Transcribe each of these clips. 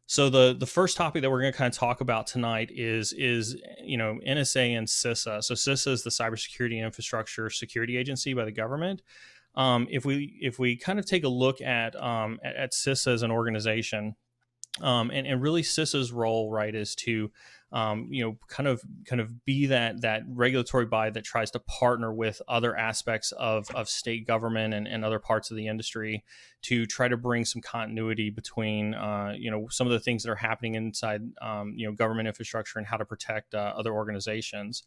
So the first topic that we're going to kind of talk about tonight is NSA and CISA. So CISA is the Cybersecurity Infrastructure Security Agency by the government. If we kind of take a look at CISA as an organization, and really CISA's role, right, is to kind of be that regulatory body that tries to partner with other aspects of state government and other parts of the industry to try to bring some continuity between some of the things that are happening inside government infrastructure and how to protect other organizations.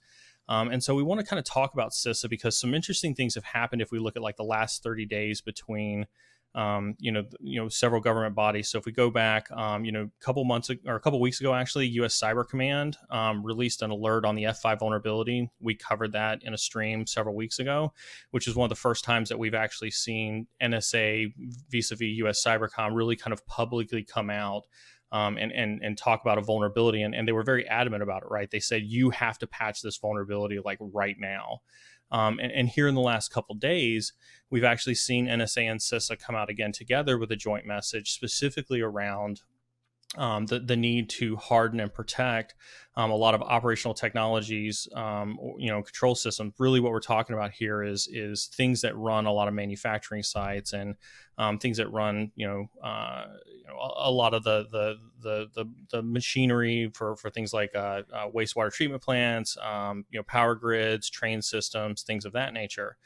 And so we want to kind of talk about CISA because some interesting things have happened if we look at like the last 30 days between several government bodies. So if we go back, a couple weeks ago, actually, U.S. Cyber Command released an alert on the F5 vulnerability. We covered that in a stream several weeks ago, which is one of the first times that we've actually seen NSA vis-a-vis U.S. Cybercom really kind of publicly come out and talk about a vulnerability. And they were very adamant about it, right? They said, you have to patch this vulnerability like right now. And here in the last couple of days, we've actually seen NSA and CISA come out again together with a joint message specifically around the need to harden and protect a lot of operational technologies, control systems. Really, what we're talking about here is things that run a lot of manufacturing sites and things that run, a lot of the machinery for things like wastewater treatment plants, power grids, train systems, things of that nature.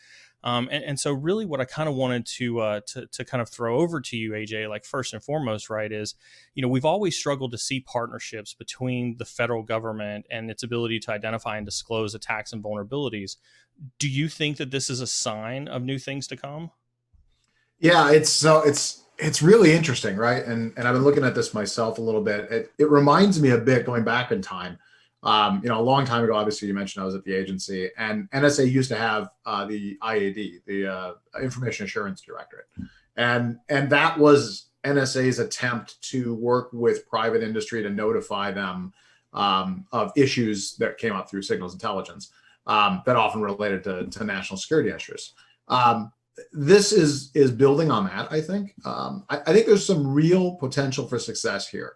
And so really what I kind of wanted to kind of throw over to you, AJ, like first and foremost, right, is, we've always struggled to see partnerships between the federal government and its ability to identify and disclose attacks and vulnerabilities. Do you think that this is a sign of new things to come? Yeah, it's really interesting, right? And I've been looking at this myself a little bit. It reminds me a bit going back in time. A long time ago, obviously, you mentioned I was at the agency, and NSA used to have the IAD, the Information Assurance Directorate, and that was NSA's attempt to work with private industry to notify them of issues that came up through signals intelligence that often related to national security interests. This is building on that, I think. I think there's some real potential for success here.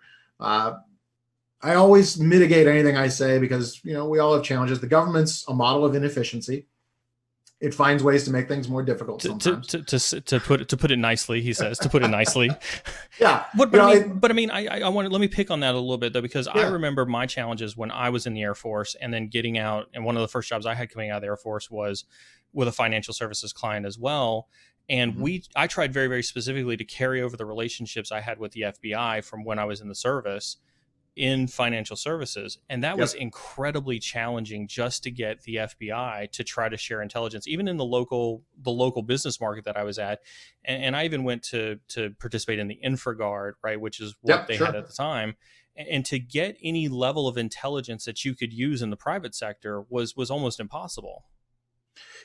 I always mitigate anything I say because, we all have challenges. The government's a model of inefficiency. It finds ways to make things more difficult sometimes. To put it nicely, he says, to put it nicely. Yeah. But I mean, I want to, let me pick on that a little bit though, because I remember my challenges when I was in the Air Force and then getting out. And one of the first jobs I had coming out of the Air Force was with a financial services client as well. And I tried very, very specifically to carry over the relationships I had with the FBI from when I was in the service in financial services. And that was incredibly challenging just to get the FBI to try to share intelligence, even in the local business market that I was at. And I even went to participate in the InfraGard, right, which is what they had at the time. And to get any level of intelligence that you could use in the private sector was almost impossible.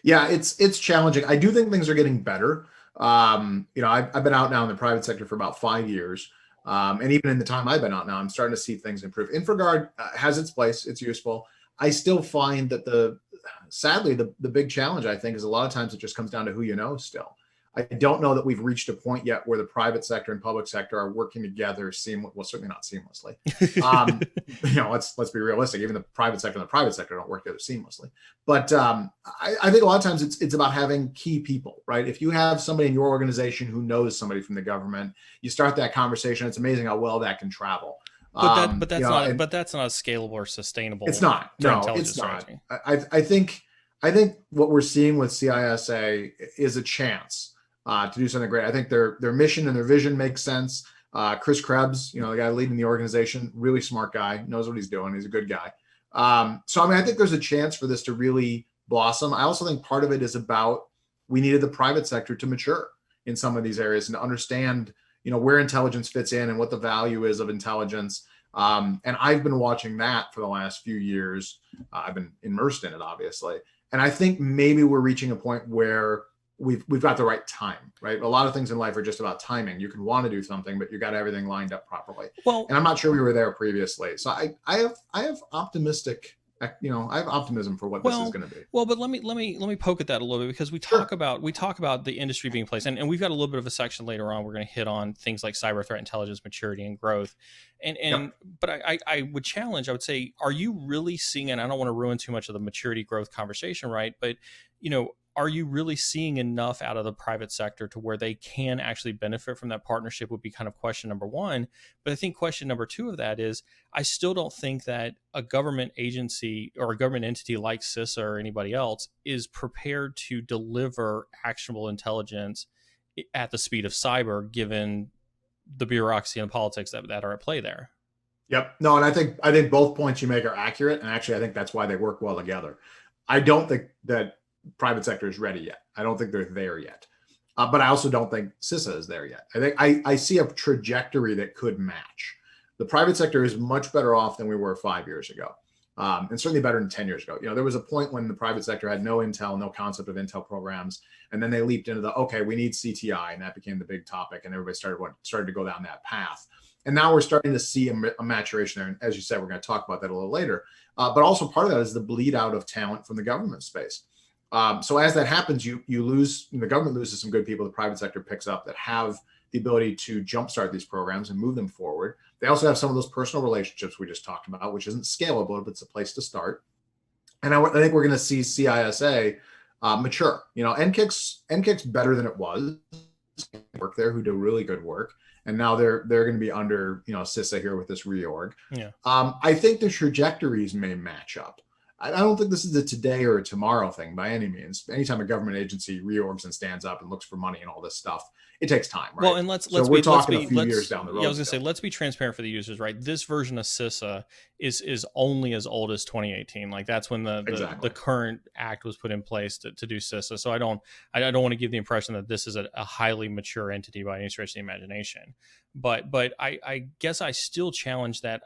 Yeah, it's challenging. I do think things are getting better. I've been out now in the private sector for about 5 years. And even in the time I've been out now, I'm starting to see things improve. InfraGard has its place. It's useful. I still find that sadly, the big challenge, I think, is a lot of times it just comes down to who you know still. I don't know that we've reached a point yet where the private sector and public sector are working together certainly not seamlessly. Let's be realistic. Even the private sector and the private sector don't work together seamlessly. But I think a lot of times it's about having key people, right? If you have somebody in your organization who knows somebody from the government, you start that conversation. It's amazing how well that can travel. But that's not a scalable or sustainable. It's not. No, it's not. I think what we're seeing with CISA is a chance to do something great. I think their mission and their vision makes sense. Chris Krebs, the guy leading the organization, really smart guy, knows what he's doing. He's a good guy. I think there's a chance for this to really blossom. I also think part of it is about we needed the private sector to mature in some of these areas and to understand, where intelligence fits in and what the value is of intelligence. And I've been watching that for the last few years. I've been immersed in it, obviously. And I think maybe we're reaching a point where we've got the right time, right? A lot of things in life are just about timing. You can want to do something, but you got everything lined up properly. Well, and I'm not sure we were there previously. So I have optimistic I have optimism for what this is Well, going to be. well, but let me poke at that a little bit, because Sure. we talk about the industry being placed, and we've got a little bit of a section later on. We're going to hit on things like cyber threat intelligence, maturity, and growth, and Yep. but I would challenge. I would say, are you really seeing? And I don't want to ruin too much of the maturity growth conversation, right? But are you really seeing enough out of the private sector to where they can actually benefit from that partnership? Would be kind of question number one. But I think question number two of that is, I still don't think that a government agency or a government entity like CISA or anybody else is prepared to deliver actionable intelligence at the speed of cyber, given the bureaucracy and politics that are at play there. Yep. No, and I think both points you make are accurate, and actually I think that's why they work well together. I don't think that private sector is ready yet. I don't think they're there yet. But I also don't think CISA is there yet. I think I see a trajectory that could match. The private sector is much better off than we were 5 years ago, and certainly better than 10 years ago. There was a point when the private sector had no intel, no concept of intel programs, and then they leaped into okay, we need CTI, and that became the big topic, and everybody started to go down that path. And now we're starting to see a maturation there. And as you said, we're going to talk about that a little later. But also part of that is the bleed out of talent from the government space. So as that happens, you lose, the government loses some good people, the private sector picks up that have the ability to jumpstart these programs and move them forward. They also have some of those personal relationships we just talked about, which isn't scalable, but it's a place to start. And I think we're going to see CISA mature. NCIC's better than it was. Work there who do really good work, and now they're going to be under CISA here with this reorg. Yeah. I think the trajectories may match up. I don't think this is a today or a tomorrow thing by any means. Anytime a government agency reorgs and stands up and looks for money and all this stuff, it takes time, right? Well, and let's we're be talking a few years down the road. Yeah, I was gonna say, let's be transparent for the users, right? This version of CISA is only as old as 2018. Like that's when the current act was put in place to do CISA. So I don't want to give the impression that this is a highly mature entity by any stretch of the imagination. But I guess I still challenge that.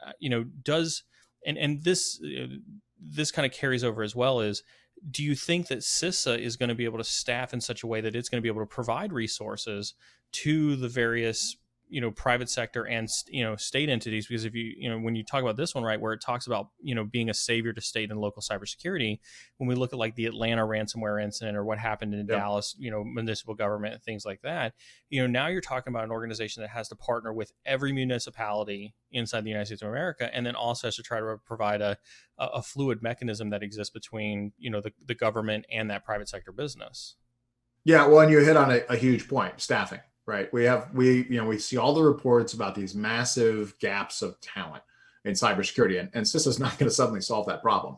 Does and this kind of carries over as well, is, do you think that CISA is going to be able to staff in such a way that it's going to be able to provide resources to the various private sector and state entities? Because if when you talk about this one, right, where it talks about being a savior to state and local cybersecurity, when we look at like the Atlanta ransomware incident or what happened in Dallas, municipal government and things like that, now you're talking about an organization that has to partner with every municipality inside the United States of America, and then also has to try to provide a fluid mechanism that exists between the government and that private sector business. Yeah, well, and you hit on a huge point: staffing. Right. We see all the reports about these massive gaps of talent in cybersecurity, and CISA is not going to suddenly solve that problem.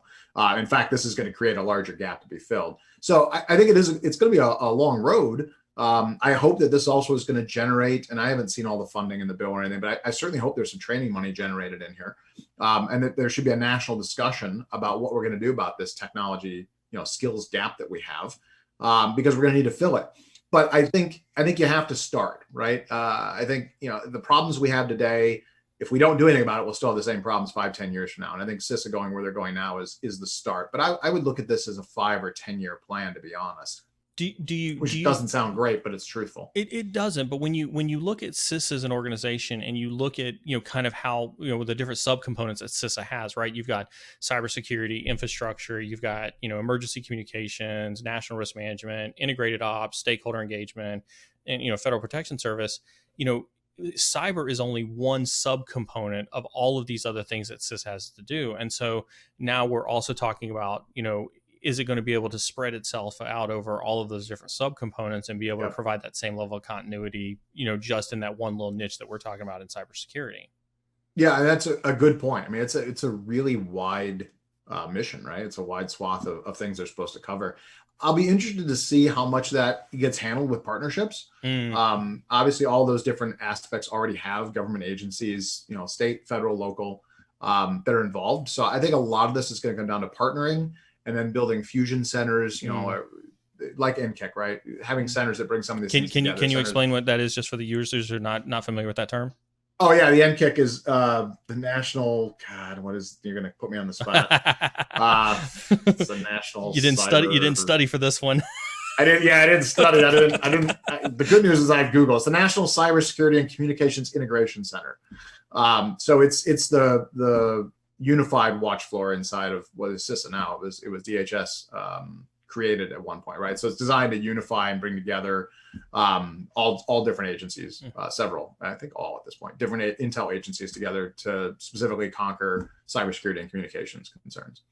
In fact, this is going to create a larger gap to be filled. So I think it's going to be a long road. I hope that this also is going to generate, and I haven't seen all the funding in the bill or anything, but I certainly hope there's some training money generated in here, and that there should be a national discussion about what we're going to do about this technology, skills gap that we have, because we're going to need to fill it. But I think you have to start, right? I think the problems we have today, if we don't do anything about it, we'll still have the same problems 5-10 years from now. And I think CISA going where they're going now is the start. But I would look at this as a 5 or 10 year plan, to be honest. Which doesn't sound great, but it's truthful. It doesn't. But when you look at CISA as an organization, and you look at kind of how the different subcomponents that CISA has, right? You've got cybersecurity, infrastructure, you've got emergency communications, national risk management, integrated ops, stakeholder engagement, and federal protection service. Cyber is only one subcomponent of all of these other things that CISA has to do. And so now we're also talking about is it going to be able to spread itself out over all of those different subcomponents and be able to provide that same level of continuity, just in that one little niche that we're talking about in cybersecurity? Yeah, and that's a good point. I mean, it's a really wide mission, right? It's a wide swath of things they're supposed to cover. I'll be interested to see how much that gets handled with partnerships. Obviously, all those different aspects already have government agencies, state, federal, local, that are involved. So I think a lot of this is going to come down to partnering, and then building fusion centers, like NCIC, right? Having centers that bring some of these things together. Can you explain what that is, just for the users who are not familiar with that term? Oh yeah, the NCIC is the national. God, what is? You're going to put me on the spot. It's the national. You didn't study for this one. I didn't. Yeah, I didn't study. The good news is I have Google. It's the National Cybersecurity and Communications Integration Center. So it's the unified watch floor inside of what is CISA now. It was DHS created at one point, right? So it's designed to unify and bring together all different agencies, several, I think all at this point, different intel agencies together to specifically conquer cybersecurity and communications concerns.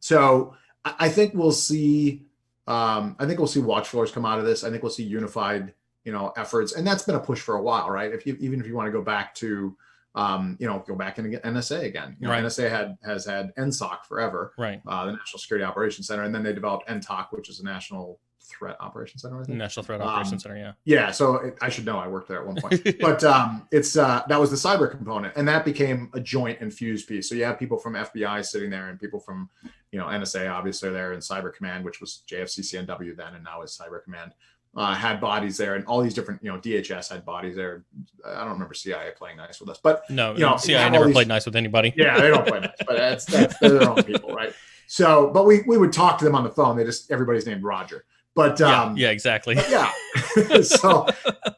So I think we'll see. I think we'll see watch floors come out of this. I think we'll see unified, efforts, and that's been a push for a while, right? Even if you want to go back to, go back and get NSA again. Right. NSA has had NSOC forever, right? The National Security Operations Center, and then they developed NTOC, which is the National Threat Operations Center. I think. National Threat Operations Center, yeah. Yeah, so I should know. I worked there at one point, but it's that was the cyber component, and that became a joint and fused piece. So you have people from FBI sitting there, and people from NSA obviously are there, and Cyber Command, which was JFCCNW then, and now is Cyber Command. Had bodies there, and all these different, DHS had bodies there. I don't remember CIA playing nice with us, but no, CIA never played nice with anybody. Yeah, they don't play nice, but they're their own people, right? So, but we would talk to them on the phone. Everybody's named Roger, but yeah, exactly. Yeah. So,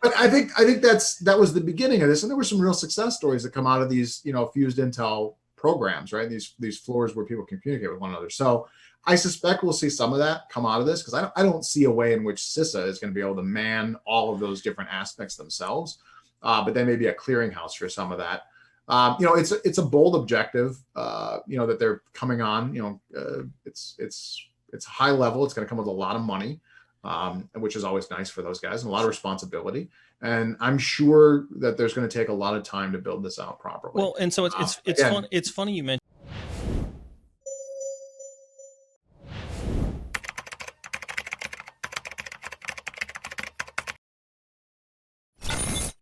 but I think that was the beginning of this, and there were some real success stories that come out of these, fused intel programs, right? These floors where people can communicate with one another. So I suspect we'll see some of that come out of this, because I don't see a way in which CISA is going to be able to man all of those different aspects themselves. But they may be a clearinghouse for some of that. It's a bold objective, that they're coming on. It's high level. It's going to come with a lot of money, which is always nice for those guys, and a lot of responsibility. And I'm sure that there's going to take a lot of time to build this out properly. Well, and so it's funny you mentioned